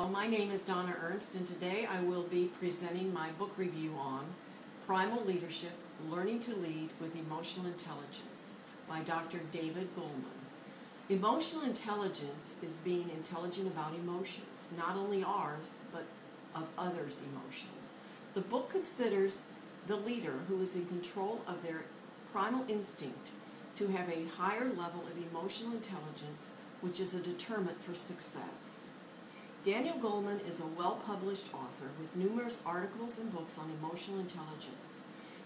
Hello, my name is Donna Ernst, and today I will be presenting my book review on Primal Leadership Learning to Lead with Emotional Intelligence by Dr. David Goleman. Emotional intelligence is being intelligent about emotions, not only ours, but of others' emotions. The book considers the leader who is in control of their primal instinct to have a higher level of emotional intelligence, which is a determinant for success. Daniel Goleman is a well-published author with numerous articles and books on emotional intelligence.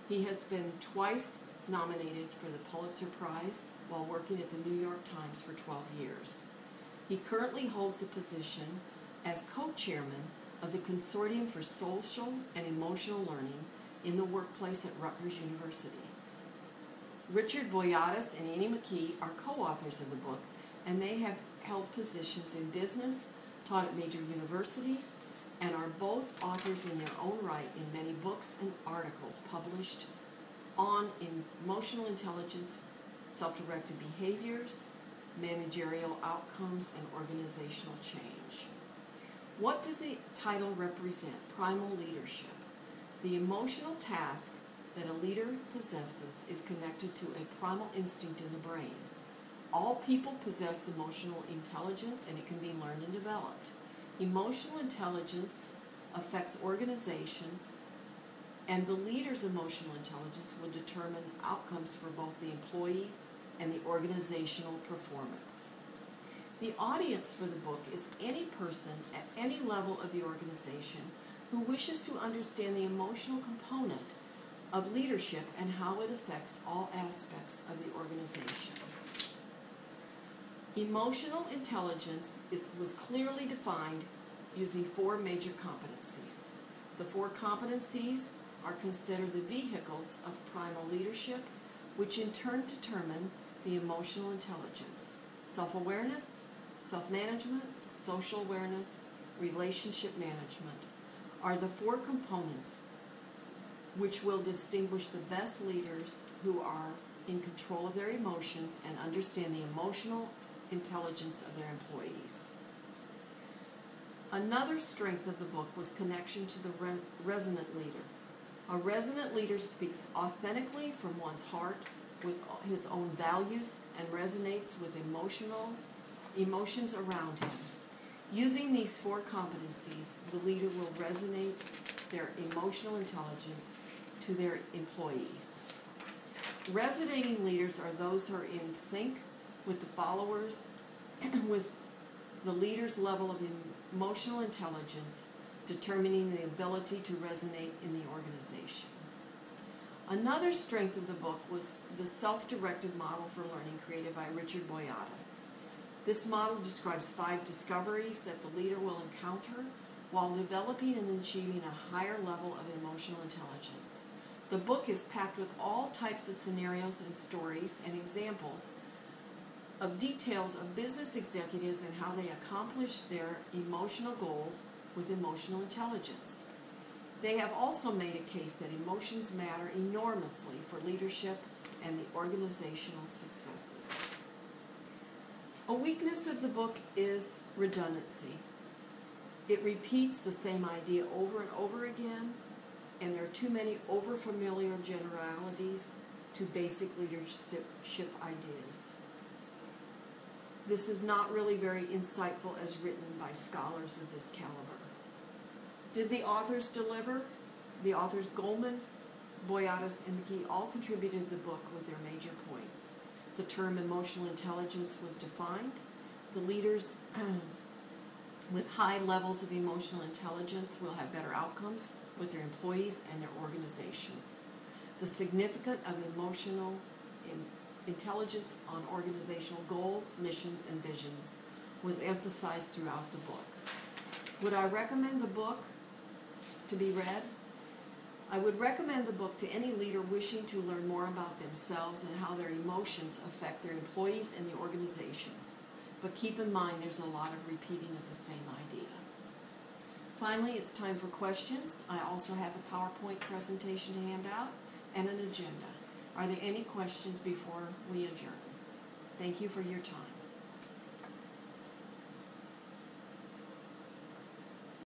He has been twice nominated for the Pulitzer Prize while working at the New York Times for 12 years. He currently holds a position as co-chairman of the Consortium for Social and Emotional Learning in the workplace at Rutgers University. Richard Boyatis and Annie McKee are co-authors of the book, and they have held positions in business, taught at major universities, and are both authors in their own right in many books and articles published on emotional intelligence, self-directed behaviors, managerial outcomes, and organizational change. What does the title represent? Primal leadership. The emotional task that a leader possesses is connected to a primal instinct in the brain. All people possess emotional intelligence, and it can be learned and developed. Emotional intelligence affects organizations, and the leader's emotional intelligence will determine outcomes for both the employee and the organizational performance. The audience for the book is any person at any level of the organization who wishes to understand the emotional component of leadership and how it affects all aspects of the organization. Emotional intelligence was clearly defined using 4 major competencies. The 4 competencies are considered the vehicles of primal leadership, which in turn determine the emotional intelligence. Self-awareness, self-management, social awareness, relationship management are the 4 components which will distinguish the best leaders who are in control of their emotions and understand the emotional intelligence of their employees. Another strength of the book was connection to the resonant leader. A resonant leader speaks authentically from one's heart with his own values and resonates with emotions around him. Using these 4 competencies, the leader will resonate their emotional intelligence to their employees. Resonating leaders are those who are in sync with the followers, with the leader's level of emotional intelligence, determining the ability to resonate in the organization. Another strength of the book was the self-directed model for learning created by Richard Boyatis. This model describes 5 discoveries that the leader will encounter while developing and achieving a higher level of emotional intelligence. The book is packed with all types of scenarios and stories and examples of details of business executives and how they accomplish their emotional goals with emotional intelligence. They have also made a case that emotions matter enormously for leadership and the organizational successes. A weakness of the book is redundancy. It repeats the same idea over and over again, and there are too many overfamiliar generalities to basic leadership ideas. This is not really very insightful as written by scholars of this caliber. Did the authors deliver? The authors Goleman, Boyatis, and McKee all contributed to the book with their major points. The term emotional intelligence was defined. The leaders with high levels of emotional intelligence will have better outcomes with their employees and their organizations. The significance of emotional intelligence on organizational goals, missions, and visions was emphasized throughout the book. Would I recommend the book to be read? I would recommend the book to any leader wishing to learn more about themselves and how their emotions affect their employees and the organizations. But keep in mind there's a lot of repeating of the same idea. Finally, it's time for questions. I also have a PowerPoint presentation to hand out and an agenda. Are there any questions before we adjourn? Thank you for your time.